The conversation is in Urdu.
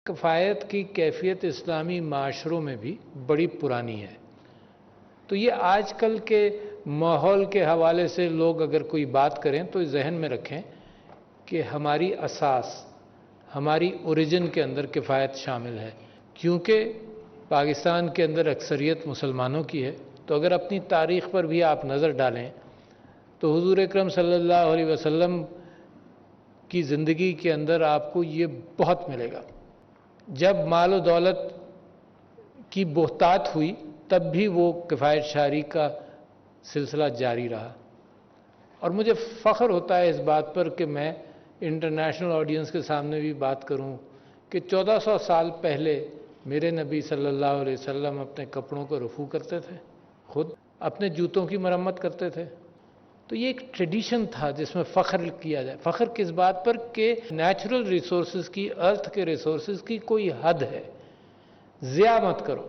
کفایت کی کیفیت اسلامی معاشروں میں بھی بڑی پرانی ہے۔ تو یہ آج کل کے ماحول کے حوالے سے لوگ اگر کوئی بات کریں تو ذہن میں رکھیں کہ ہماری اساس، ہماری اوریجن کے اندر کفایت شامل ہے، کیونکہ پاکستان کے اندر اکثریت مسلمانوں کی ہے۔ تو اگر اپنی تاریخ پر بھی آپ نظر ڈالیں تو حضور اکرم صلی اللہ علیہ وسلم کی زندگی کے اندر آپ کو یہ بہت ملے گا۔ جب مال و دولت کی بہتات ہوئی تب بھی وہ کفایت شعری کا سلسلہ جاری رہا، اور مجھے فخر ہوتا ہے اس بات پر کہ میں انٹرنیشنل آڈینس کے سامنے بھی بات کروں کہ 1400 سال پہلے میرے نبی صلی اللہ علیہ وسلم اپنے کپڑوں کو رفو کرتے تھے، خود اپنے جوتوں کی مرمت کرتے تھے۔ تو یہ ایک ٹریڈیشن تھا جس میں فخر کیا جائے۔ فخر کس بات پر کہ نیچرل ریسورسز کی، ارتھ کے ریسورسز کی کوئی حد ہے، ضیاع مت کرو۔